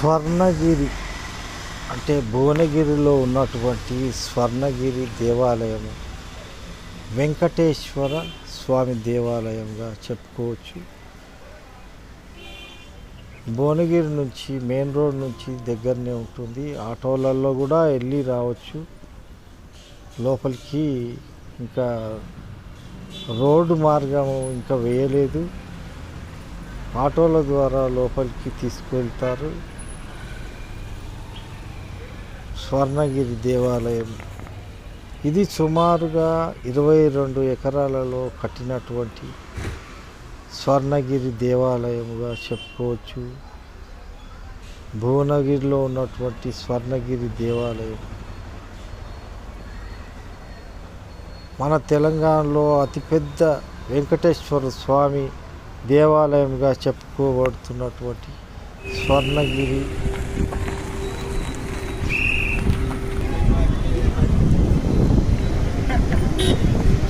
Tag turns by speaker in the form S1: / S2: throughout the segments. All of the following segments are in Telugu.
S1: స్వర్ణగిరి అంటే భువనగిరిలో ఉన్నటువంటి స్వర్ణగిరి దేవాలయము వెంకటేశ్వర స్వామి దేవాలయంగా చెప్పుకోవచ్చు. భువనగిరి నుంచి మెయిన్ రోడ్ నుంచి దగ్గరనే ఉంటుంది. ఆటోలలో కూడా వెళ్ళి రావచ్చు. లోపలికి ఇంకా రోడ్డు మార్గం ఇంకా వేయలేదు. ఆటోల ద్వారా లోపలికి తీసుకువెళ్తారు. స్వర్ణగిరి దేవాలయం ఇది సుమారుగా 22 ఎకరాలలో కట్టినటువంటి స్వర్ణగిరి దేవాలయముగా చెప్పుకోవచ్చు. భువనగిరిలో ఉన్నటువంటి స్వర్ణగిరి దేవాలయం మన తెలంగాణలో అతిపెద్ద వెంకటేశ్వర స్వామి దేవాలయంగా చెప్పుకోబడుతున్నటువంటి స్వర్ణగిరి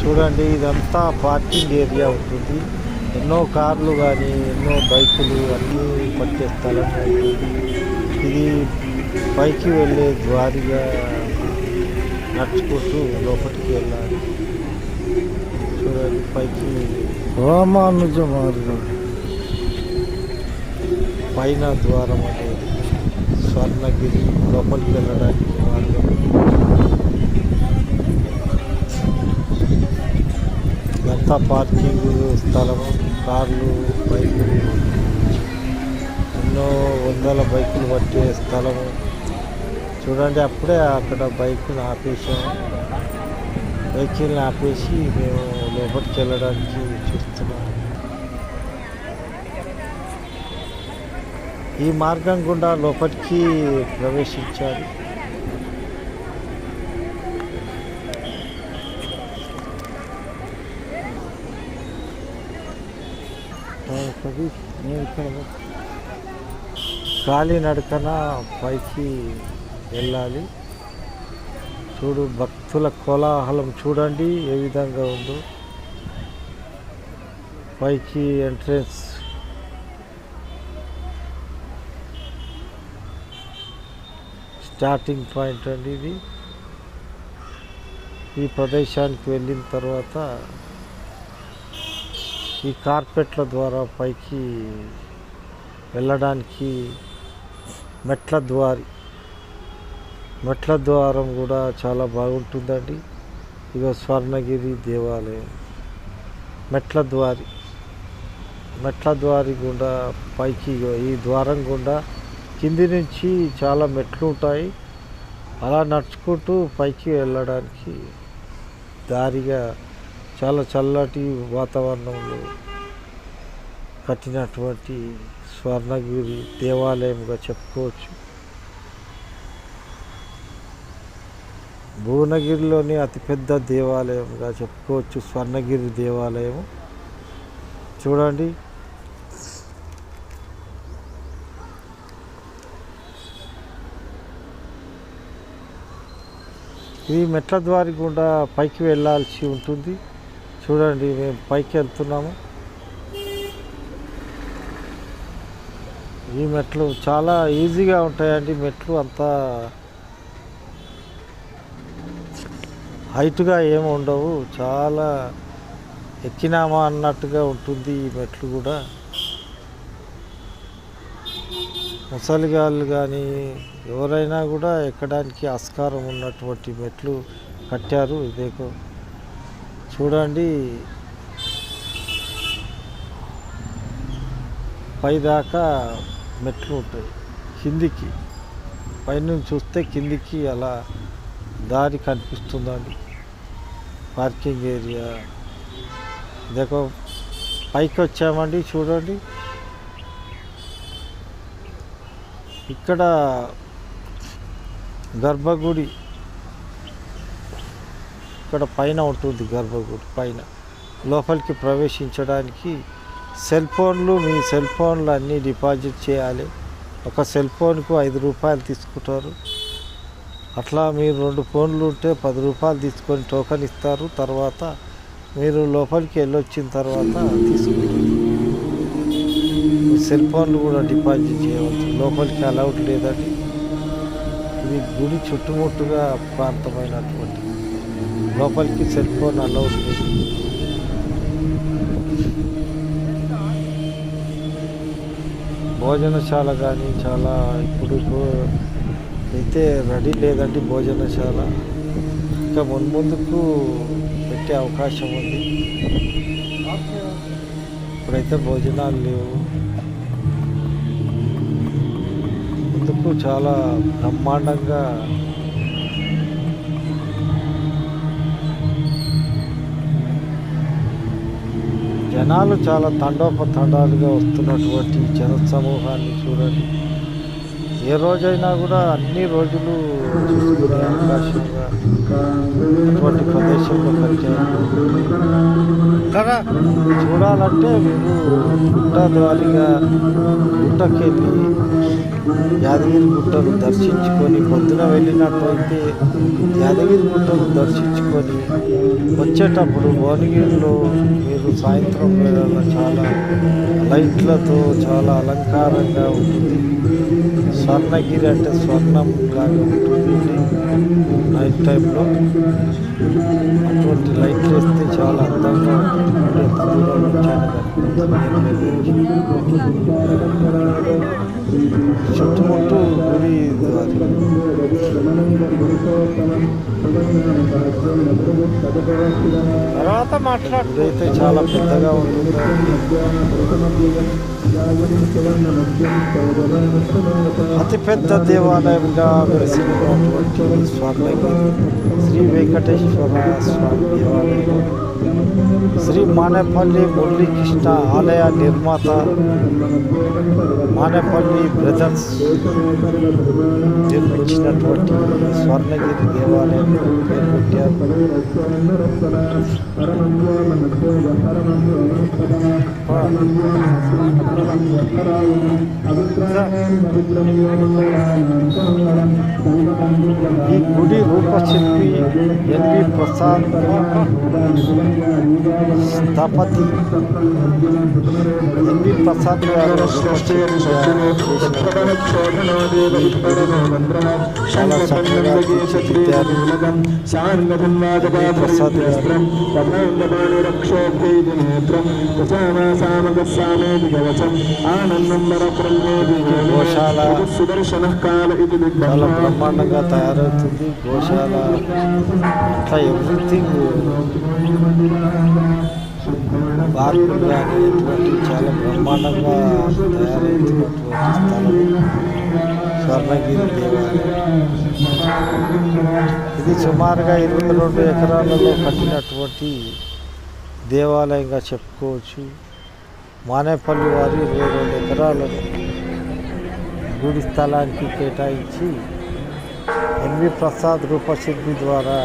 S1: చూడండి, ఇదంతా పార్కింగ్ ఏరియా ఉంటుంది. ఎన్నో కార్లు కానీ ఎన్నో బైకులు అన్నీ పట్టే స్థలం ఉంటుంది. ఇది పైకి వెళ్ళే ద్వారిగా నడుచుకుంటూ లోపలికి వెళ్ళాలి. చూడండి, పైకి రామానుజ మార్గం పైన ద్వారం అనేది స్వర్ణగిరి లోపలికి వెళ్ళడానికి మార్గం. ఇదంతా పార్కింగ్ స్థలము. కార్లు బైకులు ఎన్నో వందల బైకులు పట్టే స్థలము. చూడండి, అప్పుడే అక్కడ బైకులు ఆపేసాము. వెహికల్ని ఆపేసి మేము లోపలికి వెళ్ళడానికి చూస్తున్నాము. ఈ మార్గం గుండా లోపలికి ప్రవేశించాలి. కాలినడకన పైకి వెళ్ళాలి. చూడు, భక్తుల కోలాహలం చూడండి ఏ విధంగా ఉందో. పైకి ఎంట్రన్స్ స్టార్టింగ్ పాయింట్ అండి ఇది. ఈ ప్రదేశానికి వెళ్ళిన తర్వాత ఈ కార్పెట్ల ద్వారా పైకి వెళ్ళడానికి మెట్ల ద్వారం కూడా చాలా బాగుంటుందండి. ఇక స్వర్ణగిరి దేవాలయం మెట్ల ద్వారి గుండా పైకి ఈ ద్వారం గుండా కింది నుంచి చాలా మెట్లు ఉంటాయి. అలా నడుచుకుంటూ పైకి వెళ్ళడానికి దారిగా చాలా చల్లటి వాతావరణంలో కట్టినటువంటి స్వర్ణగిరి దేవాలయంగా చెప్పుకోవచ్చు. భువనగిరిలోని అతిపెద్ద దేవాలయంగా చెప్పుకోవచ్చు స్వర్ణగిరి దేవాలయం. చూడండి, ఈ మెట్ల ద్వారి గుండా పైకి వెళ్ళాల్సి ఉంటుంది. చూడండి, మేము పైకి వెళ్తున్నాము. ఈ మెట్లు చాలా ఈజీగా ఉంటాయండి. మెట్లు అంతా హైట్గా ఏమి ఉండవు. చాలా ఎక్కినామా అన్నట్టుగా ఉంటుంది ఈ మెట్లు కూడా. ముసలిగాళ్ళు కానీ ఎవరైనా కూడా ఎక్కడానికి ఆస్కారం ఉన్నటువంటి మెట్లు కట్టారు. ఇదేకో చూడండి, పైదాకా మెట్లు ఉంటాయి. కిందికి పైనుంచి చూస్తే కిందికి అలా దారి కనిపిస్తుందండి. పార్కింగ్ ఏరియా ఇదేకో పైకి వచ్చామండి. చూడండి, ఇక్కడ గర్భగుడి ఇక్కడ పైన ఉంటుంది. గర్భగుడి పైన లోపలికి ప్రవేశించడానికి మీ సెల్ ఫోన్లు అన్నీ డిపాజిట్ చేయాలి. ఒక సెల్ ఫోన్కు 5 రూపాయలు తీసుకుంటారు. అట్లా మీరు 2 ఫోన్లు ఉంటే 10 రూపాయలు తీసుకొని టోకెన్ ఇస్తారు. తర్వాత మీరు లోపలికి వెళ్ళొచ్చిన తర్వాత తీసుకుంటారు. సెల్ ఫోన్లు కూడా డిపాజిట్ చేయవచ్చు. లోపలికి అలౌడ్ లేదండి. ఇది గుడి చుట్టుముట్టుగా ప్రాంతమైనటువంటి లోపలికి సెల్ ఫోన్ అలౌడ్ లేదు. భోజనశాల కానీ చాలా ఇప్పుడు అయితే రెడీ లేదండి భోజనశాల. ఇంకా ముందుకు పెట్టే అవకాశం ఉంది. ఇప్పుడైతే భోజనాలు లేవు. ముందుకు చాలా బ్రహ్మాండంగా జనాలు చాలా తండోపతండాలుగా వస్తున్నటువంటి జన సమూహాన్ని చూడండి. ఏ రోజైనా కూడా అన్ని రోజులు చూసుకునే అవకాశంగా అటువంటి ప్రదేశంలో కట్టారు. చూడాలంటే మీరు గుట్ట ద్వారిగా గుట్టకెళ్ళి యాదగిరి గుట్టను దర్శించుకొని పొద్దున వెళ్ళినట్లయితే యాదగిరి గుట్టను దర్శించుకొని వచ్చేటప్పుడు భువనగిరిలో మీరు సాయంత్రం వేళ చాలా లైట్లతో చాలా అలంకారంగా ఉంటుంది. స్వర్ణగిరి అంటే స్వర్ణం లాగా ఉంటుంది నైట్ టైంలో. అటువంటి లైట్లు వేస్తే చాలా అందంగా ఉంటుంది. ఎంత దూరం వచ్చాను చుట్టుముట్టు గుడి తర్వాత మాట్లాడితే చాలా పెద్దగా ఉంటుంది. అతిపెద్ద దేవాలయంగా వెలిసినటువంటి స్వర్ణగిరి శ్రీ వెంకటేశ్వర స్వామి దేవాలయం. శ్రీ మానేపల్లి మురళీకృష్ణ ఆలయ నిర్మాత మానేపల్లి బ్రదర్స్ నిర్మించినటువంటి స్వర్ణగిరి దేవాలయం పేరు పెట్టారు. ఈ గుడి రూపశిల్పి ఎన్వి ప్రసాద్ స్థపతి ఎన్వి ప్రసాద్ గారు చాలా చక్కగా తీర్చిదిద్దారు. ప్రసాద్ గారు గోశాల చాలా బ్రహ్మాండంగా తయారవుతుంది. గోశాల అంతా ఎవ్రీథింగ్ పార్కులు కానీ ఇటువంటి చాలా బ్రహ్మాండంగా తయారవుతున్నటువంటి స్థలం స్వర్ణగిరి దేవాలయం. ఇది సుమారుగా 22 ఎకరాలలో కట్టినటువంటి దేవాలయంగా చెప్పుకోవచ్చు. మానేపల్లి వారు 22 ఎకరాలను గుడి స్థలానికి కేటాయించి ఎన్వి ప్రసాద్ రూపశిల్పి ద్వారా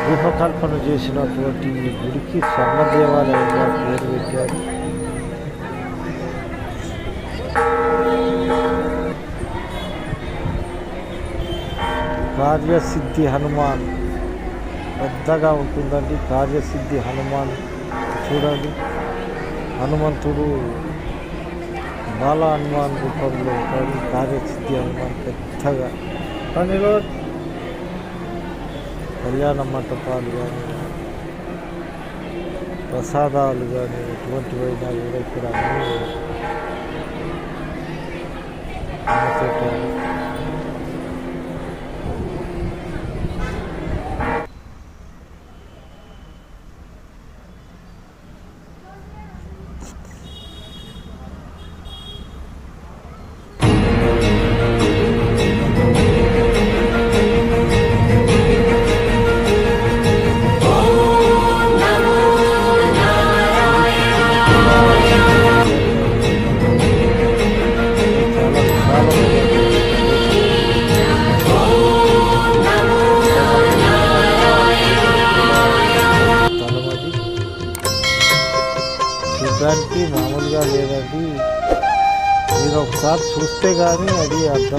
S1: రూపకల్పన చేసినటువంటి ఈ గుడికి స్వర్ణ దేవాలయంగా పేరు పెట్టారు. కార్యసిద్ధి హనుమాన్ పెద్దగా ఉంటుందండి. కార్యసిద్ధి హనుమాన్ చూడండి. హనుమంతుడు బాల హనుమాన్ రూపంలో ఉంటాడు. కార్యసిద్ధి హనుమాన్ పెద్దగా కానీ కళ్యాణ మంటపాలు కానీ ప్రసాదాలు కానీ ఎటువంటివైనా కూడా ఇక్కడ అన్నీ పెట్టారు. చూడడానికి మామూలుగా లేదండి. మీరు ఒకసారి చూస్తే కానీ అది అర్థం